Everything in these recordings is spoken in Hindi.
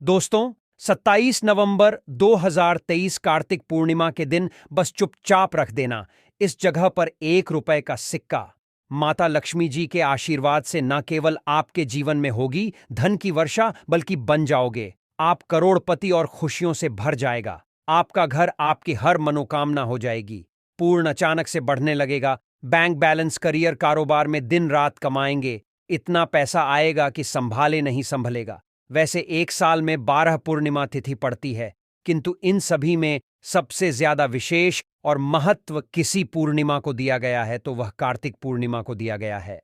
दोस्तों, 27 नवंबर 2023 कार्तिक पूर्णिमा के दिन बस चुपचाप रख देना इस जगह पर 1 रुपए का सिक्का। माता लक्ष्मी जी के आशीर्वाद से न केवल आपके जीवन में होगी धन की वर्षा, बल्कि बन जाओगे आप करोड़पति और खुशियों से भर जाएगा। आपका घर आपकी हर मनोकामना हो जाएगी। पूर्ण अचानक से बढ़ने लगेगा। बैंक बैलेंस, करियर, कारोबार में दिन रात कमाएंगे। इतना पैसा आएगा कि संभाले नहीं संभलेगा। वैसे एक साल में 12 पूर्णिमा तिथि पड़ती है, किंतु इन सभी में सबसे ज्यादा विशेष और महत्व किसी पूर्णिमा को दिया गया है, तो वह कार्तिक पूर्णिमा को दिया गया है।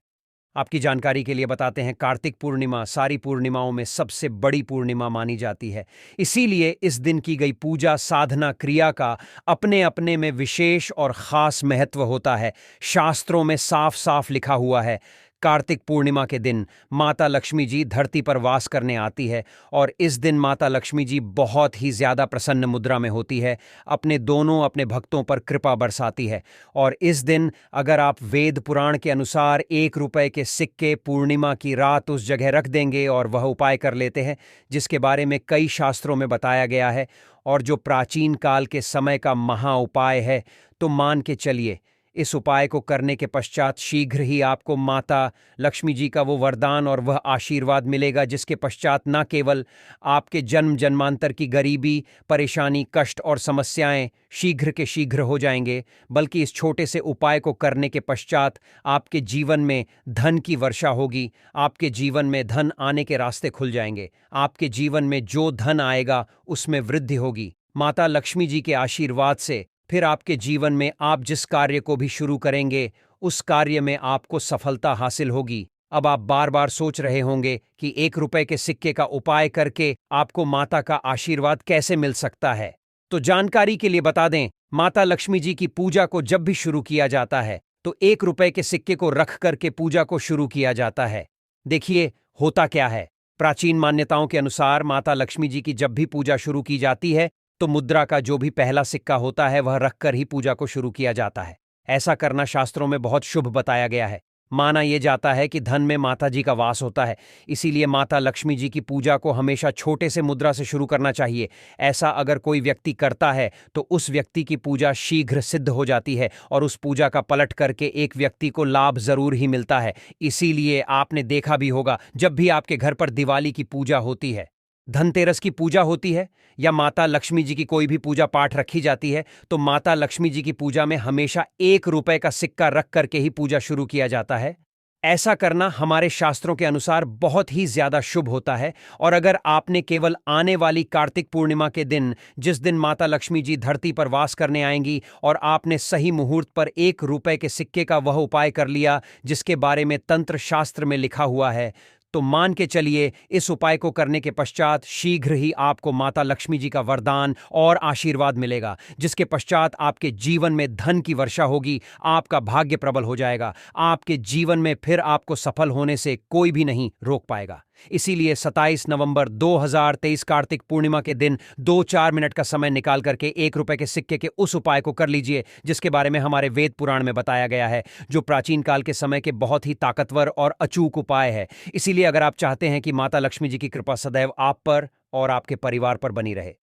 आपकी जानकारी के लिए बताते हैं, कार्तिक पूर्णिमा सारी पूर्णिमाओं में सबसे बड़ी पूर्णिमा मानी जाती है। इसीलिए इस दिन की गई पूजा, साधना, क्रिया का अपने अपने में विशेष और खास महत्व होता है। शास्त्रों में साफ साफ लिखा हुआ है, कार्तिक पूर्णिमा के दिन माता लक्ष्मी जी धरती पर वास करने आती है और इस दिन माता लक्ष्मी जी बहुत ही ज्यादा प्रसन्न मुद्रा में होती है, अपने भक्तों पर कृपा बरसाती है। और इस दिन अगर आप वेद पुराण के अनुसार 1 रुपए के सिक्के पूर्णिमा की रात उस जगह रख देंगे और वह उपाय कर लेते हैं जिसके बारे में कई शास्त्रों में बताया गया है और जो प्राचीन काल के समय का महा उपाय है, तो मान के चलिए इस उपाय को करने के पश्चात शीघ्र ही आपको माता लक्ष्मी जी का वो वरदान और वह आशीर्वाद मिलेगा जिसके पश्चात न केवल आपके जन्म जन्मांतर की गरीबी, परेशानी, कष्ट और समस्याएं शीघ्र के शीघ्र हो जाएंगे, बल्कि इस छोटे से उपाय को करने के पश्चात आपके जीवन में धन की वर्षा होगी। आपके जीवन में धन आने के रास्ते खुल जाएंगे। आपके जीवन में जो धन आएगा उसमें वृद्धि होगी। माता लक्ष्मी जी के आशीर्वाद से फिर आपके जीवन में आप जिस कार्य को भी शुरू करेंगे उस कार्य में आपको सफलता हासिल होगी। अब आप बार बार सोच रहे होंगे कि 1 रुपए के सिक्के का उपाय करके आपको माता का आशीर्वाद कैसे मिल सकता है। तो जानकारी के लिए बता दें, माता लक्ष्मी जी की पूजा को जब भी शुरू किया जाता है तो 1 रुपए के सिक्के को रख करके पूजा को शुरू किया जाता है। देखिए होता क्या है, प्राचीन मान्यताओं के अनुसार माता लक्ष्मी जी की जब भी पूजा शुरू की जाती है तो मुद्रा का जो भी पहला सिक्का होता है वह रखकर ही पूजा को शुरू किया जाता है। ऐसा करना शास्त्रों में बहुत शुभ बताया गया है। माना यह जाता है कि धन में माता जी का वास होता है, इसीलिए माता लक्ष्मी जी की पूजा को हमेशा छोटे से मुद्रा से शुरू करना चाहिए। ऐसा अगर कोई व्यक्ति करता है तो उस व्यक्ति की पूजा शीघ्र सिद्ध हो जाती है और उस पूजा का पलट करके एक व्यक्ति को लाभ जरूर ही मिलता है। इसीलिए आपने देखा भी होगा, जब भी आपके घर पर दिवाली की पूजा होती है, धनतेरस की पूजा होती है या माता लक्ष्मी जी की कोई भी पूजा पाठ रखी जाती है, तो माता लक्ष्मी जी की पूजा में हमेशा 1 रुपए का सिक्का रख करके ही पूजा शुरू किया जाता है। ऐसा करना हमारे शास्त्रों के अनुसार बहुत ही ज्यादा शुभ होता है। और अगर आपने केवल आने वाली कार्तिक पूर्णिमा के दिन, जिस दिन माता लक्ष्मी जी धरती पर वास करने आएंगी, और आपने सही मुहूर्त पर 1 रुपए के सिक्के का वह उपाय कर लिया जिसके बारे में तंत्र शास्त्र में लिखा हुआ है, तो मान के चलिए इस उपाय को करने के पश्चात शीघ्र ही आपको माता लक्ष्मी जी का वरदान और आशीर्वाद मिलेगा, जिसके पश्चात आपके जीवन में धन की वर्षा होगी। आपका भाग्य प्रबल हो जाएगा। आपके जीवन में फिर आपको सफल होने से कोई भी नहीं रोक पाएगा। इसीलिए 27 नवंबर 2023 कार्तिक पूर्णिमा के दिन 2-4 मिनट का समय निकाल करके 1 रुपए के सिक्के के उस उपाय को कर लीजिए जिसके बारे में हमारे वेद पुराण में बताया गया है, जो प्राचीन काल के समय के बहुत ही ताकतवर और अचूक उपाय है। इसीलिए अगर आप चाहते हैं कि माता लक्ष्मी जी की कृपा सदैव आप पर और आपके परिवार पर बनी रहे,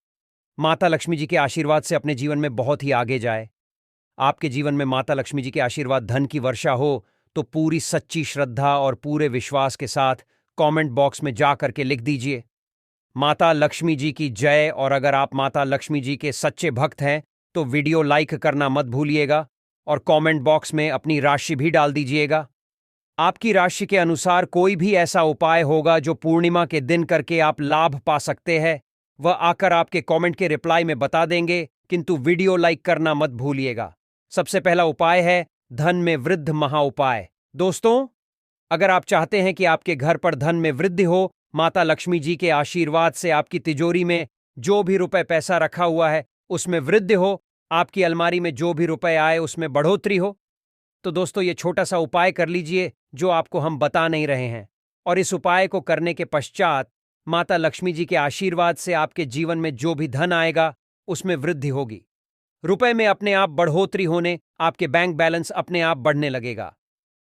माता लक्ष्मी जी के आशीर्वाद से अपने जीवन में बहुत ही आगे जाए, आपके जीवन में माता लक्ष्मी जी के आशीर्वाद धन की वर्षा हो, तो पूरी सच्ची श्रद्धा और पूरे विश्वास के साथ कमेंट बॉक्स में जा करके लिख दीजिए, माता लक्ष्मी जी की जय। और अगर आप माता लक्ष्मी जी के सच्चे भक्त हैं तो वीडियो लाइक करना मत भूलिएगा और कमेंट बॉक्स में अपनी राशि भी डाल दीजिएगा। आपकी राशि के अनुसार कोई भी ऐसा उपाय होगा जो पूर्णिमा के दिन करके आप लाभ पा सकते हैं, वह आकर आपके कमेंट के रिप्लाई में बता देंगे, किंतु वीडियो लाइक करना मत भूलिएगा। सबसे पहला उपाय है धन में वृद्धि महा उपाय। दोस्तों, अगर आप चाहते हैं कि आपके घर पर धन में वृद्धि हो, माता लक्ष्मी जी के आशीर्वाद से आपकी तिजोरी में जो भी रुपए पैसा रखा हुआ है उसमें वृद्धि हो, आपकी अलमारी में जो भी रुपए आए उसमें बढ़ोतरी हो, तो दोस्तों ये छोटा सा उपाय कर लीजिए जो आपको हम बता नहीं रहे हैं। और इस उपाय को करने के पश्चात माता लक्ष्मी जी के आशीर्वाद से आपके जीवन में जो भी धन आएगा उसमें वृद्धि होगी। रुपए में अपने आप बढ़ोतरी होने, आपके बैंक बैलेंस अपने आप बढ़ने लगेगा।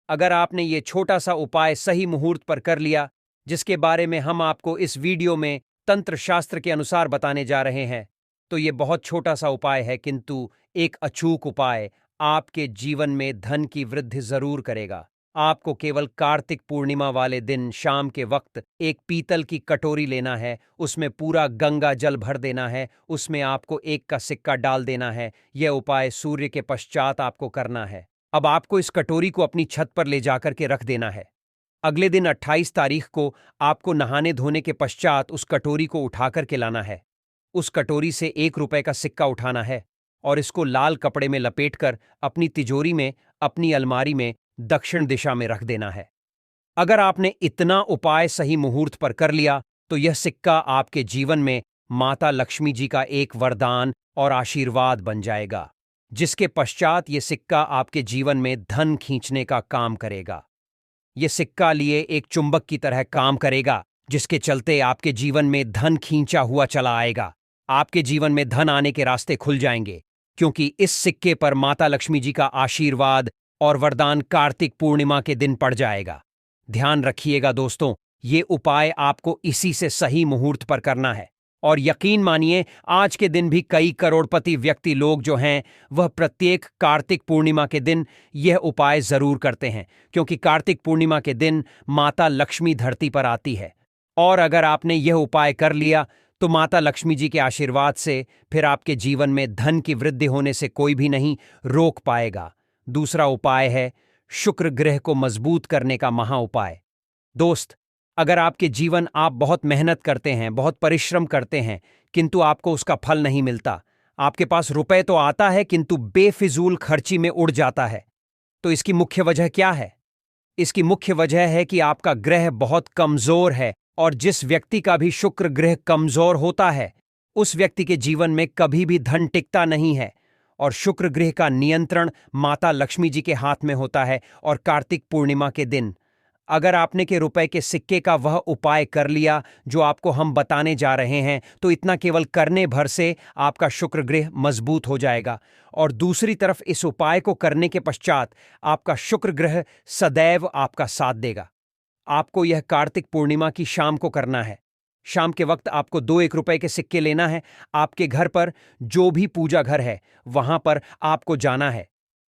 अगर आपने ये छोटा सा उपाय सही मुहूर्त पर कर लिया, जिसके बारे में हम आपको इस वीडियो में तंत्र शास्त्र के अनुसार बताने जा रहे हैं, तो ये बहुत छोटा सा उपाय है, किंतु एक अचूक उपाय आपके जीवन में धन की वृद्धि जरूर करेगा। आपको केवल कार्तिक पूर्णिमा वाले दिन शाम के वक्त एक पीतल की कटोरी लेना है, उसमें पूरा गंगा जल भर देना है, उसमें आपको 1 का सिक्का डाल देना है। यह उपाय सूर्य के पश्चात आपको करना है। अब आपको इस कटोरी को अपनी छत पर ले जाकर के रख देना है। अगले दिन 28 तारीख को आपको नहाने धोने के पश्चात उस कटोरी को उठाकर के लाना है। उस कटोरी से 1 रुपए का सिक्का उठाना है और इसको लाल कपड़े में लपेटकर अपनी तिजोरी में, अपनी अलमारी में दक्षिण दिशा में रख देना है। अगर आपने इतना उपाय सही मुहूर्त पर कर लिया तो यह सिक्का आपके जीवन में माता लक्ष्मी जी का एक वरदान और आशीर्वाद बन जाएगा, जिसके पश्चात यह सिक्का आपके जीवन में धन खींचने का काम करेगा। यह सिक्का लिए एक चुंबक की तरह काम करेगा, जिसके चलते आपके जीवन में धन खींचा हुआ चला आएगा। आपके जीवन में धन आने के रास्ते खुल जाएंगे, क्योंकि इस सिक्के पर माता लक्ष्मी जी का आशीर्वाद और वरदान कार्तिक पूर्णिमा के दिन पड़ जाएगा। ध्यान रखिएगा दोस्तों, ये उपाय आपको इसी से सही मुहूर्त पर करना है। और यकीन मानिए, आज के दिन भी कई करोड़पति व्यक्ति लोग जो हैं, वह प्रत्येक कार्तिक पूर्णिमा के दिन यह उपाय जरूर करते हैं, क्योंकि कार्तिक पूर्णिमा के दिन माता लक्ष्मी धरती पर आती है। और अगर आपने यह उपाय कर लिया तो माता लक्ष्मी जी के आशीर्वाद से फिर आपके जीवन में धन की वृद्धि होने से कोई भी नहीं रोक पाएगा। दूसरा उपाय है शुक्र ग्रह को मजबूत करने का महा उपाय। दोस्त, अगर आपके जीवन आप बहुत मेहनत करते हैं, बहुत परिश्रम करते हैं, किंतु आपको उसका फल नहीं मिलता, आपके पास रुपए तो आता है किंतु बेफिजूल खर्ची में उड़ जाता है, तो इसकी मुख्य वजह क्या है? इसकी मुख्य वजह है कि आपका ग्रह बहुत कमजोर है, और जिस व्यक्ति का भी शुक्र ग्रह कमजोर होता है, उस व्यक्ति के जीवन में कभी भी धन टिकता नहीं है। और शुक्र ग्रह का नियंत्रण माता लक्ष्मी जी के हाथ में होता है। और कार्तिक पूर्णिमा के दिन अगर आपने के रुपए के सिक्के का वह उपाय कर लिया जो आपको हम बताने जा रहे हैं, तो इतना केवल करने भर से आपका शुक्र ग्रह मजबूत हो जाएगा। और दूसरी तरफ इस उपाय को करने के पश्चात आपका शुक्र ग्रह सदैव आपका साथ देगा। आपको यह कार्तिक पूर्णिमा की शाम को करना है। शाम के वक्त आपको 2 रुपए के सिक्के लेना है। आपके घर पर जो भी पूजा घर है, वहां पर आपको जाना है।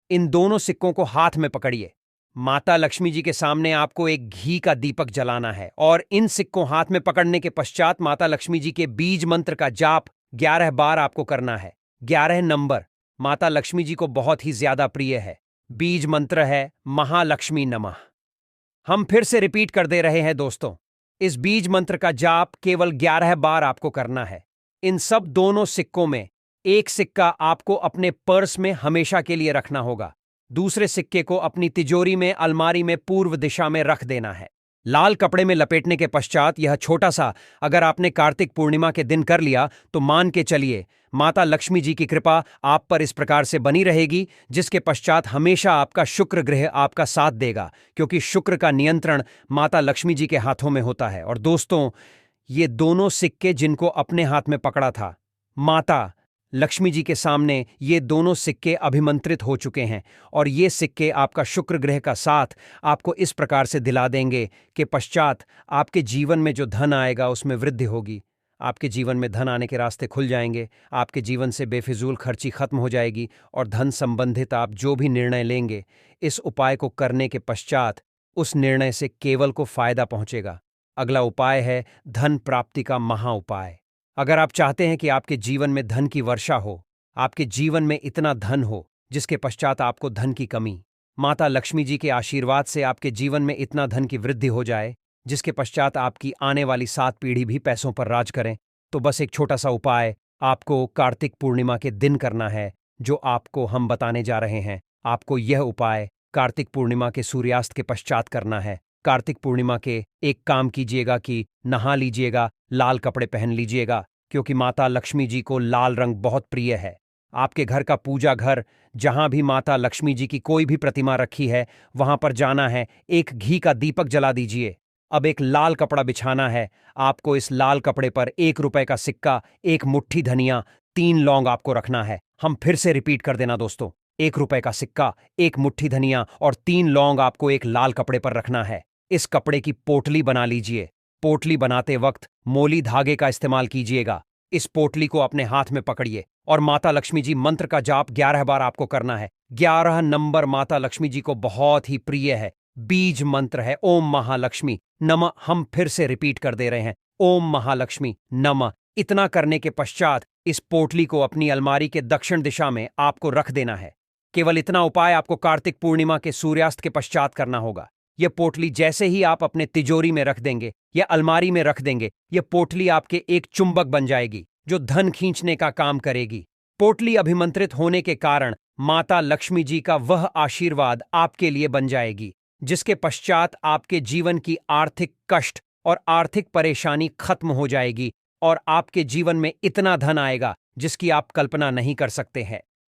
इन दोनों सिक्कों को हाथ में पकड़िए। माता लक्ष्मी जी के सामने आपको एक घी का दीपक जलाना है, और इन सिक्कों हाथ में पकड़ने के पश्चात माता लक्ष्मी जी के बीज मंत्र का जाप 11 बार आपको करना है। 11 नंबर माता लक्ष्मी जी को बहुत ही ज्यादा प्रिय है। बीज मंत्र है महालक्ष्मी नमः। हम फिर से रिपीट कर दे रहे हैं दोस्तों, इस बीज मंत्र का जाप केवल 11 बार आपको करना है। इन सब दोनों सिक्कों में एक सिक्का आपको अपने पर्स में हमेशा के लिए रखना होगा, दूसरे सिक्के को अपनी तिजोरी में, अलमारी में पूर्व दिशा में रख देना है। लाल कपड़े में लपेटने के पश्चात यह छोटा सा अगर आपने कार्तिक पूर्णिमा के दिन कर लिया, तो मान के चलिए माता लक्ष्मी जी की कृपा आप पर इस प्रकार से बनी रहेगी, जिसके पश्चात हमेशा आपका शुक्र ग्रह आपका साथ देगा, क्योंकि शुक्र का नियंत्रण माता लक्ष्मी जी के हाथों में होता है। और दोस्तों, ये दोनों सिक्के जिनको अपने हाथ में पकड़ा था, माता लक्ष्मी जी के सामने ये दोनों सिक्के अभिमंत्रित हो चुके हैं, और ये सिक्के आपका शुक्र ग्रह का साथ आपको इस प्रकार से दिला देंगे कि पश्चात आपके जीवन में जो धन आएगा उसमें वृद्धि होगी। आपके जीवन में धन आने के रास्ते खुल जाएंगे, आपके जीवन से बेफिजूल खर्ची खत्म हो जाएगी, और धन संबंधित आप जो भी निर्णय लेंगे, इस उपाय को करने के पश्चात उस निर्णय से केवल को फायदा पहुंचेगा। अगला उपाय है धन प्राप्ति का महा उपाय। अगर आप चाहते हैं कि आपके जीवन में धन की वर्षा हो, आपके जीवन में इतना धन हो जिसके पश्चात आपको धन की कमी, माता लक्ष्मी जी के आशीर्वाद से आपके जीवन में इतना धन की वृद्धि हो जाए जिसके पश्चात आपकी आने वाली 7 पीढ़ी भी पैसों पर राज करें, तो बस एक छोटा सा उपाय आपको कार्तिक पूर्णिमा के दिन करना है, जो आपको हम बताने जा रहे हैं। आपको यह उपाय कार्तिक पूर्णिमा के सूर्यास्त के पश्चात करना है। कार्तिक पूर्णिमा के एक काम कीजिएगा कि नहा लीजिएगा, लाल कपड़े पहन लीजिएगा, क्योंकि माता लक्ष्मी जी को लाल रंग बहुत प्रिय है। आपके घर का पूजा घर, जहां भी माता लक्ष्मी जी की कोई भी प्रतिमा रखी है, वहां पर जाना है, एक घी का दीपक जला दीजिए। अब एक लाल कपड़ा बिछाना है। आपको इस लाल कपड़े पर 1 रुपए का सिक्का, एक मुट्ठी धनिया, 3 लौंग आपको रखना है। हम फिर से रिपीट कर देना दोस्तों, 1 रुपए का सिक्का, एक मुट्ठी धनिया और 3 लौंग आपको एक लाल कपड़े पर रखना है। इस कपड़े की पोटली बना लीजिए। पोटली बनाते वक्त मोली धागे का इस्तेमाल कीजिएगा। इस पोटली को अपने हाथ में पकड़िए और माता लक्ष्मी जी मंत्र का जाप 11 बार आपको करना है। 11 नंबर माता लक्ष्मी जी को बहुत ही प्रिय है। बीज मंत्र है ओम महालक्ष्मी नमः। हम फिर से रिपीट कर दे रहे हैं, ओम महालक्ष्मी नमः। इतना करने के पश्चात इस पोटली को अपनी अलमारी के दक्षिण दिशा में आपको रख देना है। केवल इतना उपाय आपको कार्तिक पूर्णिमा के सूर्यास्त के पश्चात करना होगा। यह पोटली जैसे ही आप अपने तिजोरी में रख देंगे या अलमारी में रख देंगे, यह पोटली आपके एक चुंबक बन जाएगी जो धन खींचने का काम करेगी। पोटली अभिमंत्रित होने के कारण माता लक्ष्मी जी का वह आशीर्वाद आपके लिए बन जाएगी जिसके पश्चात आपके जीवन की आर्थिक कष्ट और आर्थिक परेशानी खत्म हो जाएगी और आपके जीवन में इतना धन आएगा जिसकी आप कल्पना नहीं कर सकते हैं।